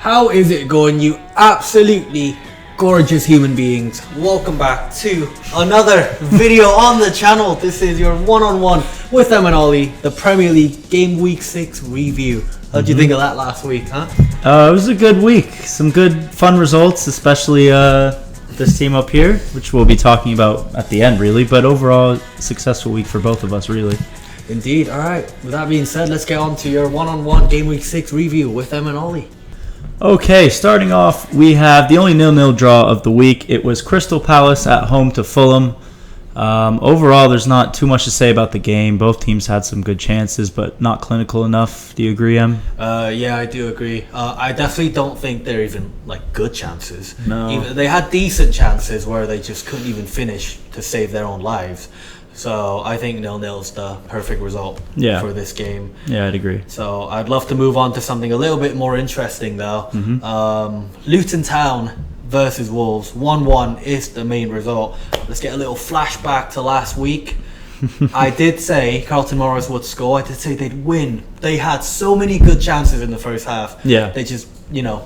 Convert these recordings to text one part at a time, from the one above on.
How is it going, you absolutely gorgeous human beings? Welcome back to another video on the channel. This is your one-on-one with M and Ollie, the Premier League Game Week 6 review. How'd you think of that last week, huh? It was a good week. Some good, fun results, especially this team up here, which we'll be talking about at the end, really. But overall, successful week for both of us, really. Indeed. All right. With that being said, let's get on to your one-on-one Game Week 6 review with M and Ollie. Okay, starting off, we have the only 0-0 draw of the week. It was Crystal Palace at home to Fulham. Overall, there's not too much to say about the game. Both teams had some good chances, but not clinical enough. Do you agree, Em? Yeah, I do agree. I definitely don't think they're even good chances. No. They had decent chances where they just couldn't even finish to save their own lives. So I think 0-0 is the perfect result for this game. Yeah, I'd agree. So I'd love to move on to something a little bit more interesting, though. Luton Town versus Wolves. 1-1 is the main result. Let's get a little flashback to last week. I did say Carlton Morris would score. I did say they'd win. They had so many good chances in the first half. Yeah. They just,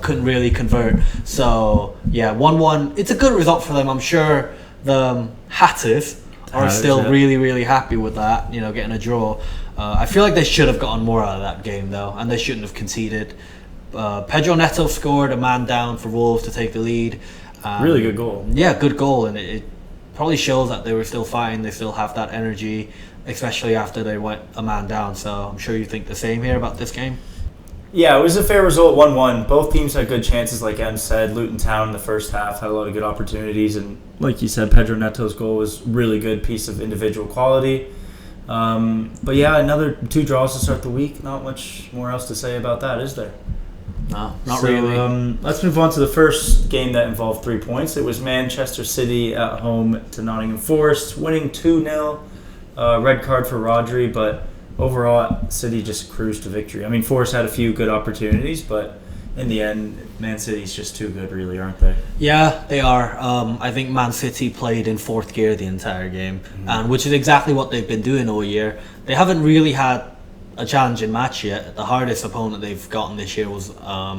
couldn't really convert. So, yeah, 1-1. It's a good result for them. I'm sure the Hatters are still really, really happy with that, getting a draw. I feel like they should have gotten more out of that game, though, and they shouldn't have conceded. Pedro Neto scored a man down for Wolves to take the lead. Really good goal. Yeah, good goal, and it probably shows that they were still fighting. They still have that energy, especially after they went a man down. So I'm sure you think the same here about this game. Yeah, it was a fair result, 1-1. Both teams had good chances, like Em said. Luton Town in the first half had a lot of good opportunities, and like you said, Pedro Neto's goal was really good piece of individual quality. But yeah, another 2 draws to start the week. Not much more else to say about that, is there? No, not really. Let's move on to the first game that involved 3 points. It was Manchester City at home to Nottingham Forest, winning 2-0. Red card for Rodri, but overall, City just cruised to victory. I mean, Forest had a few good opportunities, but in the end, Man City's just too good, really, aren't they? Yeah, they are. I think Man City played in 4th gear the entire game, and which is exactly what they've been doing all year. They haven't really had a challenging match yet. The hardest opponent they've gotten this year was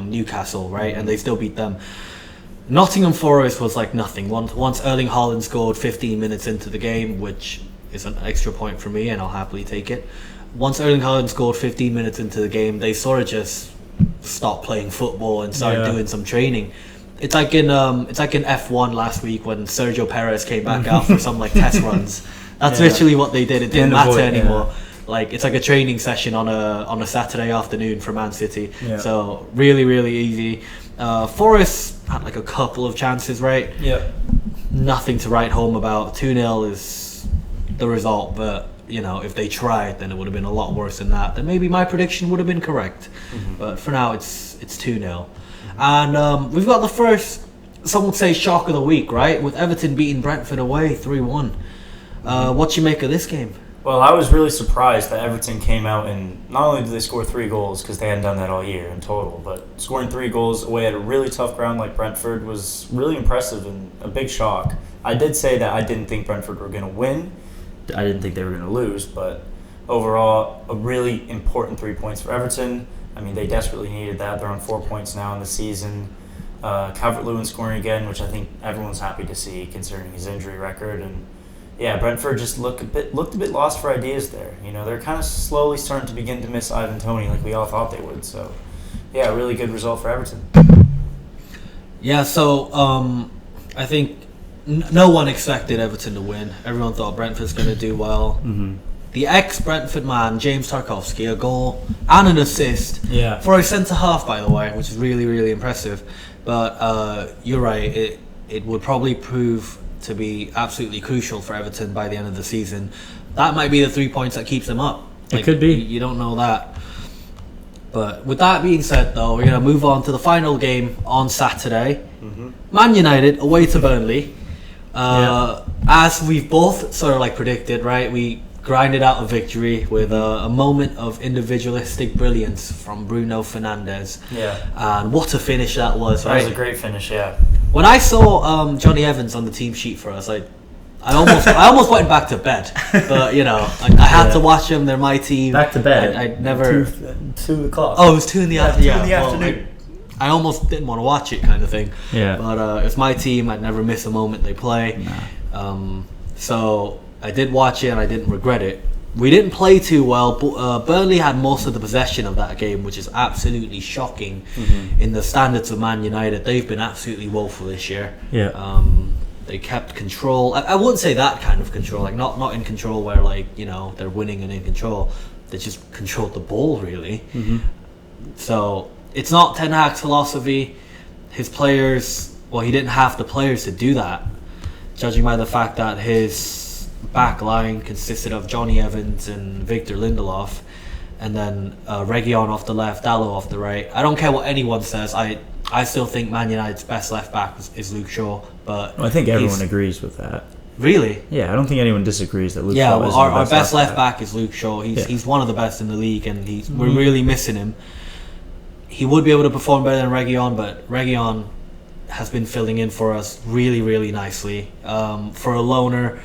Newcastle, right? And they still beat them. Nottingham Forest was like nothing. Once Erling Haaland scored 15 minutes into the game, which is an extra point for me, and I'll happily take it. Once Erling Haaland scored 15 minutes into the game, they sort of just stopped playing football and started doing some training. It's like in F1 last week when Sergio Perez came back out for some test runs. That's literally what they did. It didn't matter anymore. It's like a training session on a Saturday afternoon for Man City. Yeah. So really, really easy. Forest had a couple of chances, right? Yeah. Nothing to write home about. 2-0 is the result, but if they tried, then it would have been a lot worse than that. Then maybe my prediction would have been correct. But for now, it's 2-0. And we've got the first, some would say, shock of the week, right? With Everton beating Brentford away 3-1. What you make of this game? Well, I was really surprised that Everton came out and not only did they score 3 goals, because they hadn't done that all year in total, but scoring 3 goals away at a really tough ground like Brentford was really impressive and a big shock. I did say that I didn't think Brentford were going to win. I didn't think they were going to lose, but overall, a really important 3 points for Everton. I mean, they desperately needed that. They're on 4 points now in the season. Calvert-Lewin scoring again, which I think everyone's happy to see considering his injury record. And yeah, Brentford just looked a bit lost for ideas there. They're kind of slowly starting to begin to miss Ivan Toney like we all thought they would. So yeah, a really good result for Everton. Yeah, so I think no one expected Everton to win. Everyone thought Brentford's going to do well. The ex-Brentford man, James Tarkowski, a goal and an assist for a centre-half, by the way, which is really, really impressive. But you're right, it would probably prove to be absolutely crucial for Everton by the end of the season. That might be the 3 points that keeps them up. It could be. You don't know that. But with that being said, though, we're going to move on to the final game on Saturday. Man United away to Burnley. As we've both sort of predicted, right? We grinded out a victory with a moment of individualistic brilliance from Bruno Fernandes. Yeah. And what a finish that was, right? That was a great finish, yeah. When I saw Johnny Evans on the team sheet for us, I almost went back to bed, but I had to watch them. They're my team. Back to bed. I never. 2 o'clock. Oh, it was 2 in the afternoon. Yeah, 2 in the afternoon. I almost didn't want to watch it, kind of thing. Yeah. But it's my team. I'd never miss a moment they play. So I did watch it, and I didn't regret it. We didn't play too well, but Burnley had most of the possession of that game, which is absolutely shocking in the standards of Man United. They've been absolutely woeful this year. Yeah. They kept control. I wouldn't say that kind of control, like not in control where, like, you know, they're winning and in control. They just controlled the ball, really. So it's not Ten Hag's philosophy. His players, well, he didn't have the players to do that, judging by the fact that his back line consisted of Johnny Evans and Victor Lindelof, and then Reguilon off the left, Dalot off the right. I don't care what anyone says. I still think Man United's best left back is Luke Shaw, but I think everyone agrees with that. Really? Yeah, I don't think anyone disagrees that Luke yeah, Shaw well, is our best left back is Luke Shaw. He's one of the best in the league, and we're really missing him. He would be able to perform better than Reguilon, but Reguilon has been filling in for us really, really nicely. For a loner,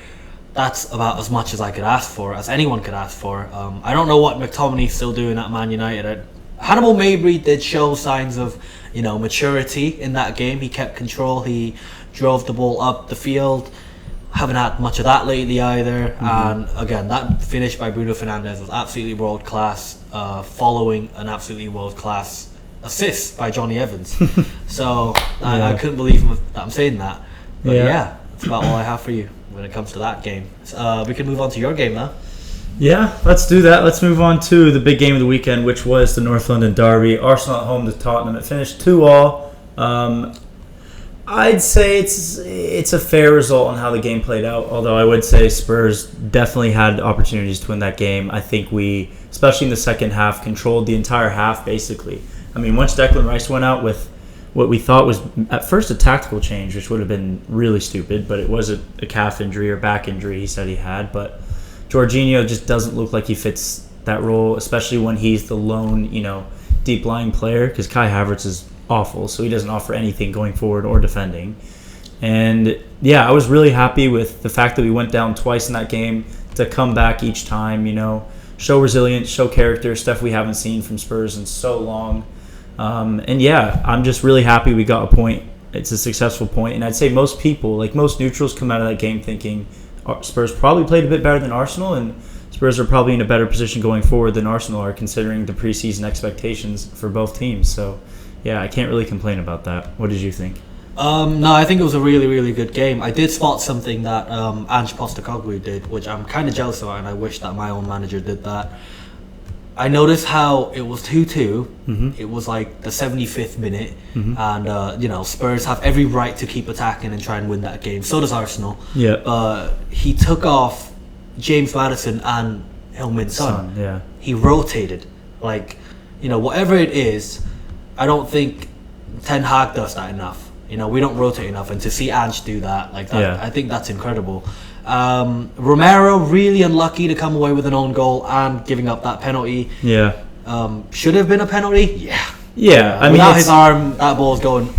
that's about as much as I could ask for, as anyone could ask for. I don't know what McTominay's still doing at Man United. Hannibal Mabry did show signs of, you know, maturity in that game. He kept control. He drove the ball up the field. Haven't had much of that lately either. And again, that finish by Bruno Fernandes was absolutely world class, following an absolutely world class assist by Johnny Evans. So I couldn't believe that I'm saying that. But yeah, that's about all I have for you when it comes to that game. We can move on to your game now. Yeah, let's do that. Let's move on to the big game of the weekend, which was the North London derby. Arsenal at home to Tottenham. It finished 2-2. I'd say it's a fair result on how the game played out, although I would say Spurs definitely had opportunities to win that game. I think we, especially in the second half, controlled the entire half, basically. I mean, once Declan Rice went out with what we thought was at first a tactical change, which would have been really stupid, but it was a calf injury or back injury he said he had, but Jorginho just doesn't look like he fits that role, especially when he's the lone, you know, deep-lying player, because Kai Havertz is awful, so he doesn't offer anything going forward or defending. And yeah, I was really happy with the fact that we went down twice in that game to come back each time, you know, show resilience, show character, stuff we haven't seen from Spurs in so long. And yeah, I'm just really happy we got a point. It's a successful point, and I'd say most people, like most neutrals, come out of that game thinking Spurs probably played a bit better than Arsenal, and Spurs are probably in a better position going forward than Arsenal are, considering the preseason expectations for both teams. So yeah, I can't really complain about that. What did you think? No, I think it was a really, really good game. I did spot something that Ange Postecoglou did, which I'm kind of jealous of, and I wish that my own manager did that. I noticed how it was 2-2. It was like the 75th minute, and you know, Spurs have every right to keep attacking and try and win that game. So does Arsenal. Yeah. He took off James Maddison and Heung-min Son. Yeah. He rotated, like, you know, whatever it is. I don't think Ten Hag does that enough. You know, we don't rotate enough, and to see Ange do that, like that, I think that's incredible. Romero really unlucky to come away with an own goal and giving up that penalty. Yeah. Should have been a penalty. Yeah. I mean, without his arm, that ball's going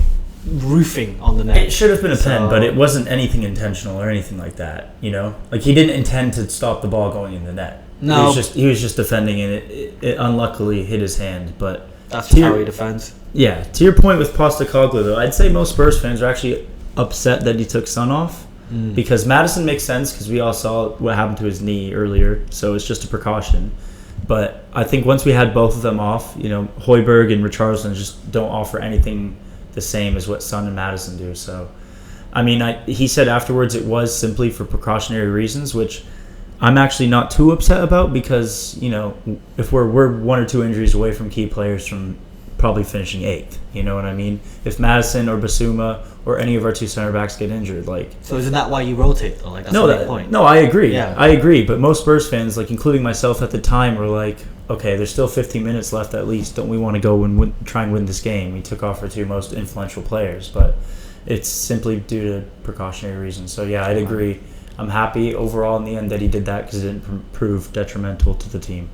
roofing on the net. It should have been a pen, but it wasn't anything intentional or anything like that. You know, like he didn't intend to stop the ball going in the net. No, he was just defending, and it unluckily hit his hand. But that's how he defends. Yeah. To your point with Postecoglou, though, I'd say most Spurs fans are actually upset that he took Son off. Because Maddison makes sense, because we all saw what happened to his knee earlier, so it's just a precaution. But I think once we had both of them off, you know, Højbjerg and Richarlison just don't offer anything the same as what Son and Maddison do. So, I mean, he said afterwards it was simply for precautionary reasons, which I'm actually not too upset about, because, you know, if we're one or two injuries away from key players from probably finishing 8th, you know what I mean? If Maddison or Basuma or any of our two center backs get injured, like, so isn't that why you rotate though? Like, that's the point. No, I agree. Yeah. I agree. But most Spurs fans, like including myself at the time, were like, okay, there's still 15 minutes left at least. Don't we want to go and try and win this game? We took off our two most influential players, but it's simply due to precautionary reasons. So yeah, I'd agree. I'm happy overall in the end that he did that, because it didn't prove detrimental to the team.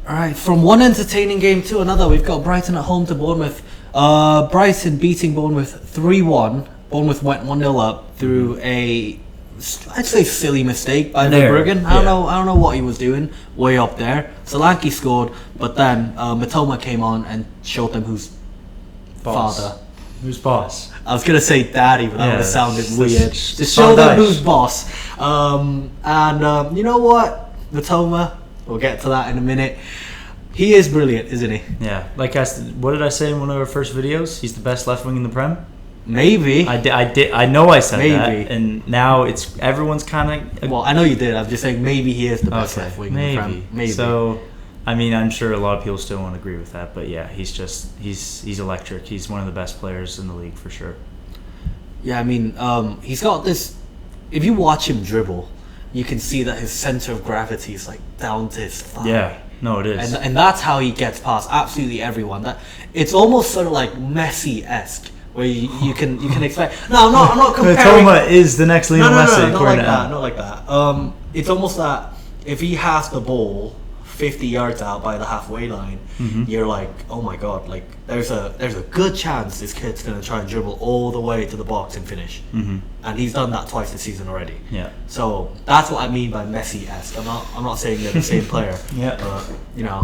Alright, from one entertaining game to another, we've got Brighton at home to Bournemouth. Brighton beating Bournemouth 3-1. Bournemouth went 1-0 up through I'd say silly mistake by Verbruggen. I don't know what he was doing way up there. Solanke scored, but then Matoma came on and showed them who's Boss. Father. Who's boss? I was gonna say daddy, but that would have sounded weird. Just Just show them Dyche. who's boss. You know what? Matoma, we'll get to that in a minute. He is brilliant, isn't he? Yeah. What did I say in one of our first videos? He's the best left wing in the Prem. Maybe. I know I said that, Maybe. and now everyone's kind of. Well, I know you did. I'm just saying maybe he is the best left wing in the Prem. Maybe. So, I mean, I'm sure a lot of people still won't agree with that, but yeah, he's electric. He's one of the best players in the league for sure. Yeah, I mean, he's got this. If you watch him dribble, you can see that his center of gravity is like down to his thigh. Yeah, no, it is. And that's how he gets past absolutely everyone. That it's almost sort of like Messi-esque, where you can expect. No, I'm not comparing. Matoma is the next Lionel Messi. Not like that. Not like that. It's almost that if he has the ball 50 yards out by the halfway line, you're like, oh my god, like there's a good chance this kid's gonna try and dribble all the way to the box and finish. And he's done that twice this season already. Yeah. So that's what I mean by Messi-esque. I'm not saying they're the same player. Yeah.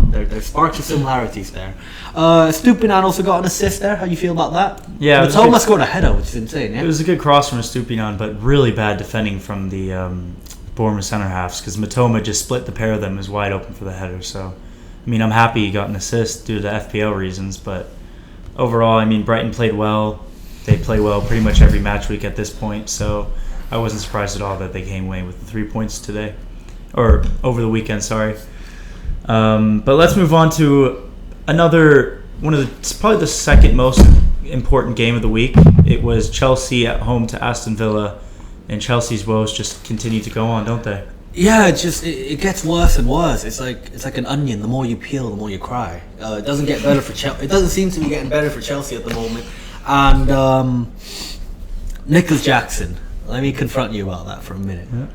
There's sparks of similarities there. Stupinan also got an assist there. How you feel about that? Yeah. Matoma scored a header, which is insane. Yeah. It was a good cross from Stupinan, but really bad defending from the Bournemouth centre halves, because Matoma just split the pair of them, is wide open for the header. So, I mean, I'm happy he got an assist due to FPL reasons, but overall, I mean, Brighton played well. They play well pretty much every match week at this point, so I wasn't surprised at all that they came away with the 3 points today, or over the weekend. Sorry. But let's move on to another one of it's probably the second most important game of the week. It was Chelsea at home to Aston Villa. And Chelsea's woes just continue to go on, don't they? Yeah, it gets worse and worse. It's like an onion. The more you peel, the more you cry. It doesn't get better for Chelsea. It doesn't seem to be getting better for Chelsea at the moment. And Nicholas Jackson, let me confront you about that for a minute. Yeah.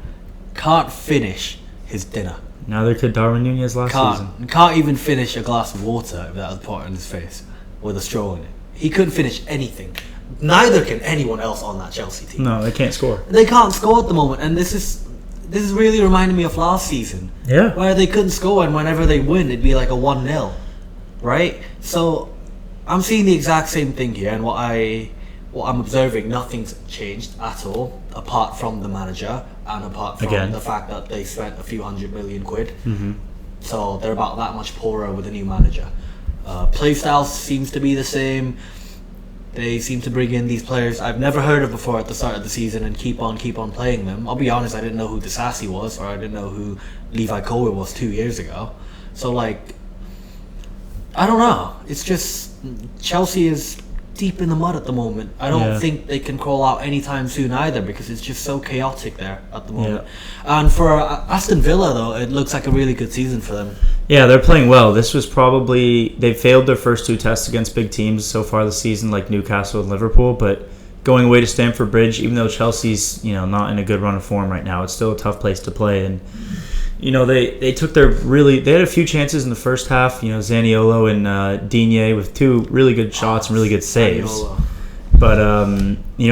Can't finish his dinner. Neither could Darwin Nunez last season. Can't even finish a glass of water if that was poured in his face with a straw in it. He couldn't finish anything. Neither can anyone else on that Chelsea team. No, they can't score. They can't score at the moment, and this is really reminding me of last season. Yeah. Where they couldn't score, and whenever they win, it'd be like a 1-0, right? So I'm seeing the exact same thing here, and what I'm observing, nothing's changed at all, apart from the manager and apart from the fact that they spent a few £100 million. So they're about that much poorer with a new manager. Playstyle seems to be the same. They seem to bring in these players I've never heard of before at the start of the season and keep on playing them. I'll be honest, I didn't know who Disasi was, or I didn't know who Levi Colwill was 2 years ago. So, like, I don't know. It's just Chelsea is deep in the mud at the moment. I don't think they can crawl out anytime soon either, because it's just so chaotic there at the moment. And for Aston Villa, though, it looks like a really good season for them. Yeah, they're playing well. This was probably they failed their first two tests against big teams so far this season, like Newcastle and Liverpool. But going away to Stamford Bridge, even though Chelsea's not in a good run of form right now, it's still a tough place to play. And they took they had a few chances in the first half. Zaniolo and Digne with two really good shots and really good saves. Zaniolo. But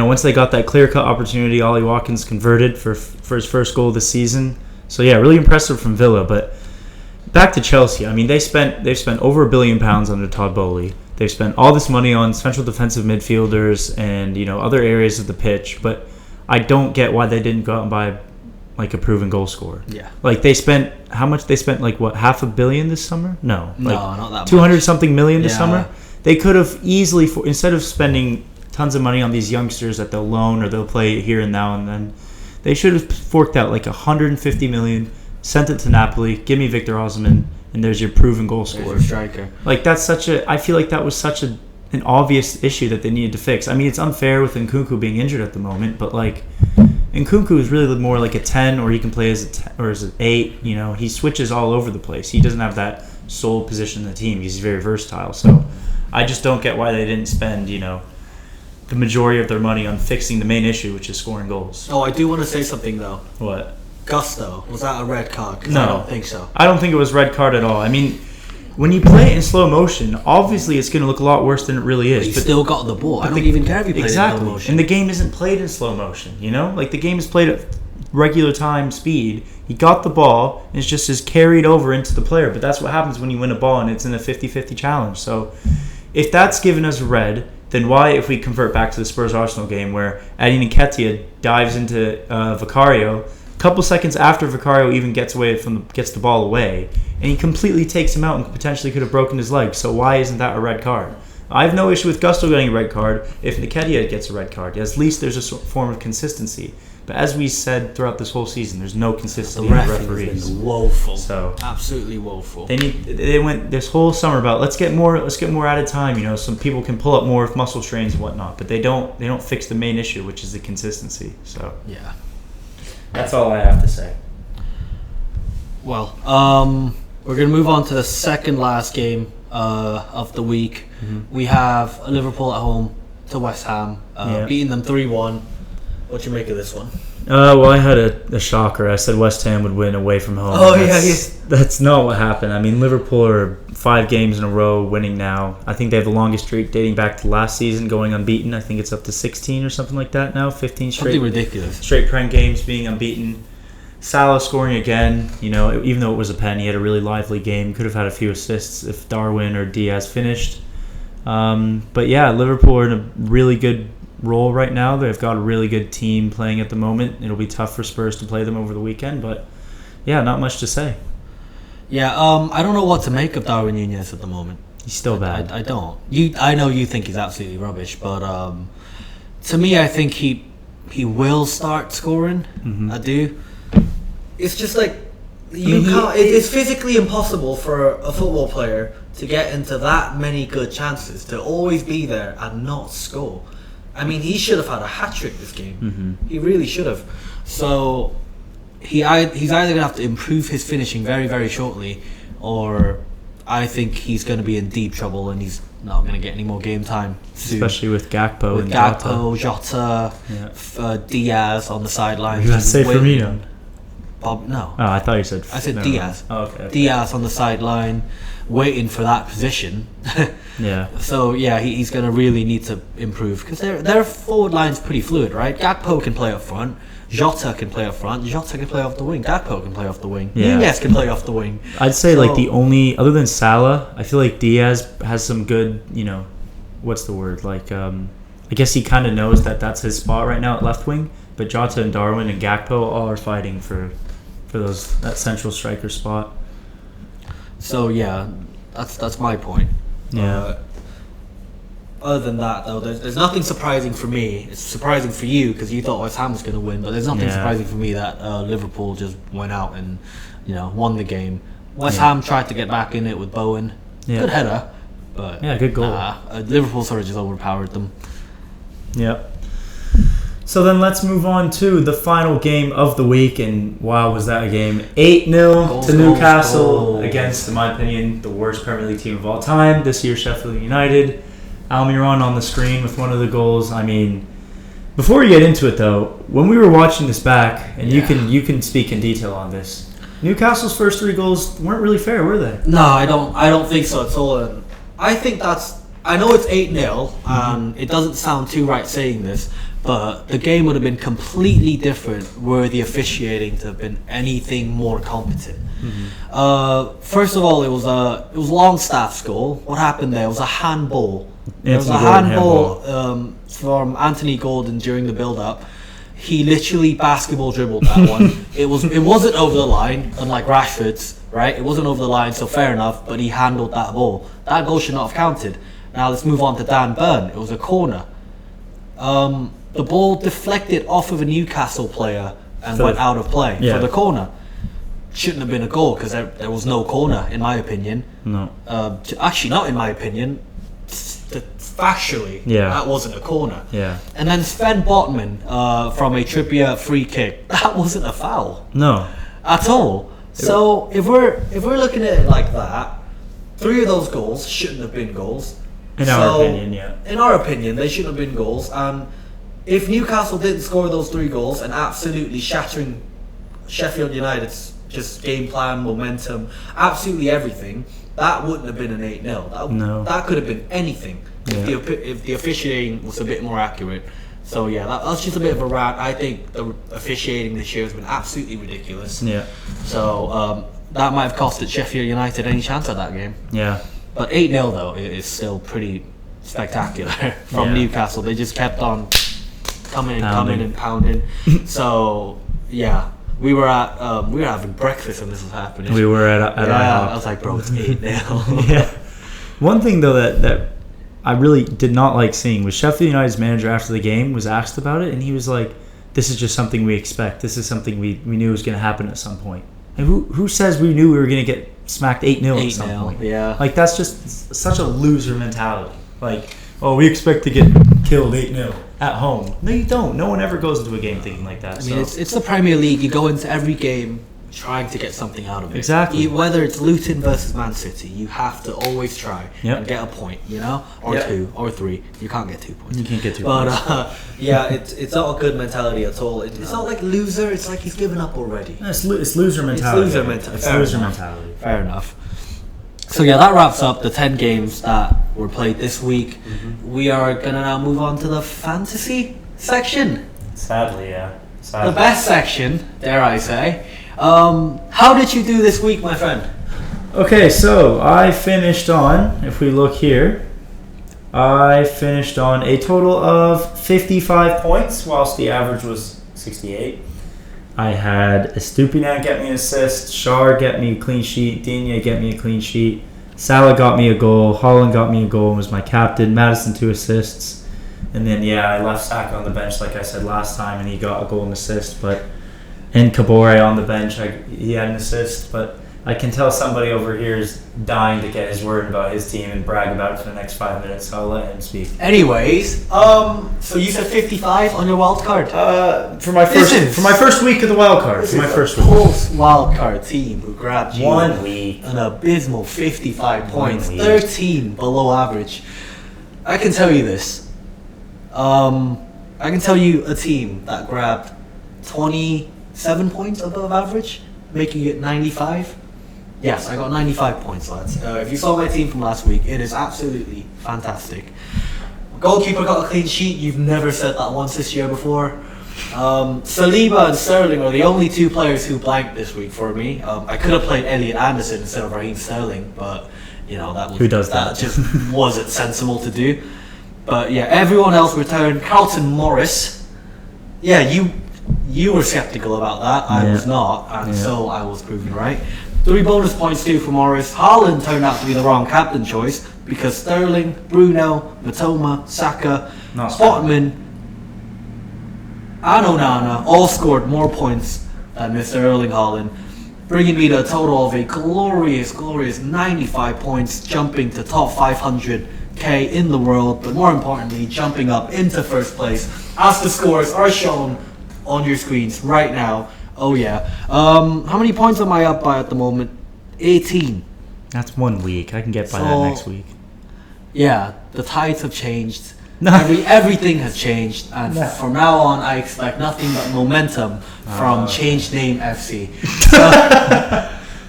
once they got that clear-cut opportunity, Ollie Watkins converted for his first goal this season. So yeah, really impressive from Villa. But back to Chelsea. I mean, they've spent over £1 billion under Todd Boehly. They've spent all this money on central defensive midfielders and other areas of the pitch. But I don't get why they didn't go out and buy like a proven goal scorer. Yeah. Like they spent how much? They spent like what, $500 million this summer? No, not that 200 something million this summer. They could have easily, instead of spending tons of money on these youngsters that they'll loan or they'll play here and now and then, they should have forked out like 150 million, sent it to Napoli, give me Victor Osimhen, and there's your proven goal scorer. There's your striker. Like I feel like that was such an obvious issue that they needed to fix. I mean, it's unfair with Nkunku being injured at the moment, but like Nkunku is really more like a 10, or he can play as a 10, or as an 8. He switches all over the place. He doesn't have that sole position in the team. He's very versatile. So I just don't get why they didn't spend the majority of their money on fixing the main issue, which is scoring goals. Oh, I do want to say something though. What? Gusto, was that a red card? 'Cause No, I don't think so. I don't think it was red card at all. I mean, when you play it in slow motion, obviously it's going to look a lot worse than it really is. But he still got the ball. I don't even care if he played in slow motion. And the game isn't played in slow motion, Like the game is played at regular time speed. He got the ball, and it's just as carried over into the player. But that's what happens when you win a ball and it's in a 50-50 challenge. So if that's given us a red, then why, if we convert back to the Spurs-Arsenal game where Eddie Nketiah dives into Vicario, a couple seconds after Vicario even gets the ball away, and he completely takes him out and potentially could have broken his leg. So why isn't that a red card? I have no issue with Gusto getting a red card if Nketiah gets a red card. At least there's a form of consistency. But as we said throughout this whole season, there's no consistency in referees. Woeful. So absolutely woeful. They went this whole summer about let's get more added time. Some people can pull up more with muscle strains and whatnot, but they don't fix the main issue, which is the consistency. So yeah, that's all I have to say. Well, we're gonna move on to the second last game of the week. Mm-hmm. We have Liverpool at home to West Ham, beating them 3-1. What you make of this one? Well, I had a shocker. I said West Ham would win away from home. Oh, yes. That's not what happened. I mean, Liverpool are 5 games in a row winning now. I think they have the longest streak dating back to last season, going unbeaten. I think it's up to 16 or something like that now. 15 straight. Something ridiculous. Straight Prem games being unbeaten. Salah scoring again. Even though it was a pen, he had a really lively game. Could have had a few assists if Darwin or Diaz finished. But yeah, Liverpool are in a really good role right now. They've got a really good team playing at the moment. It'll be tough for Spurs to play them over the weekend, but yeah, not much to say. Yeah, I don't know what to make of Darwin Núñez at the moment. He's still bad. I don't. I know you think he's absolutely rubbish, but to me, I think he will start scoring. Mm-hmm. I do. It's just like it's physically impossible for a football player to get into that many good chances, to always be there and not score. I mean, he should have had a hat-trick this game. Mm-hmm. He really should have. So he's either going to have to improve his finishing very, very shortly, or I think he's going to be in deep trouble and he's not going to get any more game time soon. Especially with Gakpo and Jota, Diaz on the sidelines. You say Firmino? No. Oh, I thought you said... I said no. Diaz. Oh, okay. Diaz on the sideline, waiting for that position. Yeah. So, yeah, he's going to really need to improve, because their forward line's pretty fluid, right? Gakpo can play up front. Jota can play up front. Jota can play off the wing. Gakpo can play off the wing. Yeah. Núñez can play off the wing. I'd say, the only... Other than Salah, I feel like Diaz has some good, what's the word? I guess he kind of knows that that's his spot right now at left wing. But Jota and Darwin and Gakpo all are fighting for that central striker spot. So yeah, that's my point. Yeah. Other than that, though, there's nothing surprising for me. It's surprising for you because you thought West Ham was going to win, but there's nothing surprising for me that Liverpool just went out and won the game. West Ham tried to get back in it with Bowen. Yeah. Good header, but good goal. Liverpool sort of just overpowered them. Yep. So then let's move on to the final game of the week, and wow, was that a game. 8-0 to Newcastle against, in my opinion, the worst Premier League team of all time, this year Sheffield United. Almiron on the screen with one of the goals. I mean, before we get into it though, when we were watching this back, and you can speak in detail on this, Newcastle's first 3 goals weren't really fair, were they? No, I don't think so at all. I think I know it's 8-0, and it doesn't sound too right saying this, but the game would have been completely different were the officiating to have been anything more competent. Mm-hmm. First of all, it was Longstaff's goal. What happened there? It was a handball. It was a handball from Anthony Gordon during the build-up. He literally basketball dribbled that one. It wasn't over the line, unlike Rashford's, right? It wasn't over the line, so fair enough. But he handled that ball. That goal should not have counted. Now let's move on to Dan Burn. It was a corner. The ball deflected off of a Newcastle player and went out of play for the corner. Shouldn't have been a goal because there was no corner, in my opinion. No. Actually, not in my opinion. Factually, that wasn't a corner. Yeah. And then Sven Botman from a Trippier free kick. That wasn't a foul. No. At all. So if we're looking at it like that, 3 of those goals shouldn't have been goals. In our opinion, yeah. In our opinion, they shouldn't have been goals. And if Newcastle didn't score those 3 goals and absolutely shattering Sheffield United's just game plan, momentum, absolutely everything, that wouldn't have been an 8-0. That could have been anything if the officiating was a bit more accurate. So yeah, that's just a bit of a rant. I think the officiating this year has been absolutely ridiculous. Yeah. So that might have costed Sheffield United any chance at that game. Yeah. But 8-0 though is still pretty spectacular from Yeah. Newcastle. They just kept on coming Pounding. and pounding. So yeah, we were having breakfast when this was happening. We were at I IHOP. was like, bro, it's 8-0. Yeah. One thing though that I really did not like seeing was Sheffield United's manager after the game was asked about it, and he was like, "This is just something we expect. This is something we knew was going to happen at some point." And who says we knew we were going to get smacked 8-0 at some point? Yeah. Like, that's just such a loser mentality. Like, oh, we expect to get killed 8-0 at home. No, you don't. No one ever goes into a game thinking like that. I mean, it's the Premier League. You go into every game trying to get something out of it. Exactly. Whether it's Luton versus Man City, you have to always try and get a point, or Yep. 2 or 3. You can't get 2 points. You can't get 2 points. But yeah, it's not a good mentality at all. It's not like loser. It's like he's given up already. It's loser mentality. It's loser mentality. It's Fair loser enough. mentality. Fair enough. So yeah, that wraps up the 10 games that were played this week. We are gonna now move on to the fantasy section, Sadly, yeah. the best section, dare I say. How did you do this week, my friend? Okay, so I finished on, if we look here, I finished on a total of 55 points, whilst the average was 68. I had Estupinian get me an assist, Shar get me a clean sheet, Digne get me a clean sheet, Salah got me a goal, Holland got me a goal and was my captain, Madison 2 assists, and then I left Saka on the bench like I said last time, and he got a goal and assist, and Kabore on the bench, he had an assist, but I can tell somebody over here is dying to get his word about his team and brag about it for the next 5 minutes, so I'll let him speak. Anyways, so you said 55 on your wild card. For my first week of the wild card. This For my is first a week. post wild card team who grabbed you 1 week. an abysmal 55 points, 1 week. 13 below average. I can tell you this. I can tell you a team that grabbed 27 points above average, making it 95. Yes, I got 95 points, lads. If you saw my team from last week, it is absolutely fantastic. Goalkeeper got a clean sheet. You've never said that once this year before. Saliba and Sterling are the only 2 players who blanked this week for me. I could have played Elliot Anderson instead of Raheem Sterling, but Who does that? That just wasn't sensible to do. But yeah, everyone else returned. Carlton Morris. Yeah, you were skeptical about that. I was not, and so I was proven right. 3 bonus points too for Morris. Haaland turned out to be the wrong captain choice because Sterling, Bruno, Matoma, Saka, Spotman, and Onana all scored more points than Mr. Erling Haaland, bringing me to a total of a glorious 95 points, jumping to top 500k in the world, but more importantly, jumping up into first place as the scores are shown on your screens right now. Oh yeah. How many points am I up by at the moment? 18. That's 1 week. I can get by that next week. Yeah, the tides have changed. Everything has changed, and from now on, I expect nothing but momentum from Change Name FC.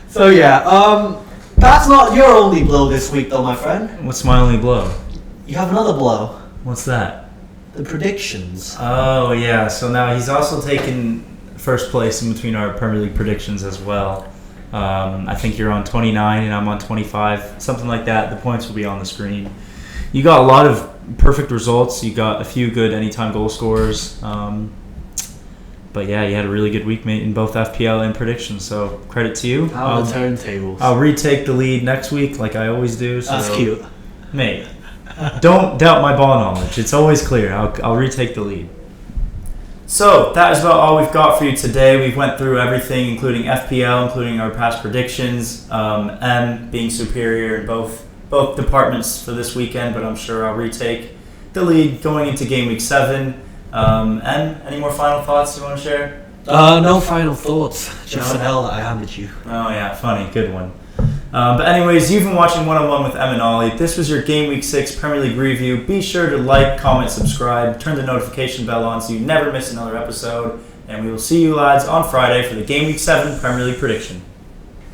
So yeah, that's not your only blow this week, though, my friend. What's my only blow? You have another blow. What's that? The predictions. Oh yeah. So now he's also taken first place in between our Premier League predictions as well. I think you're on 29 and I'm on 25, something like that. The points will be on the screen. You got a lot of perfect results. You got a few good anytime goal scorers. But yeah, you had a really good week, mate, in both FPL and predictions. So credit to you. How are the turntables? I'll retake the lead next week, like I always do. So, that's cute, mate. Don't doubt my ball knowledge. It's always clear. I'll retake the lead. So that is about all we've got for you today. We've went through everything, including FPL, including our past predictions, M being superior in both departments for this weekend, but I'm sure I'll retake the lead going into game week 7. M, any more final thoughts you want to share? No final thoughts. Just an L that I handed you. Oh yeah, funny, good one. But anyways, you've been watching 1-on-1 with M and Ollie. This was your Game Week 6 Premier League review. Be sure to like, comment, subscribe, turn the notification bell on so you never miss another episode. And we will see you lads on Friday for the Game Week 7 Premier League prediction.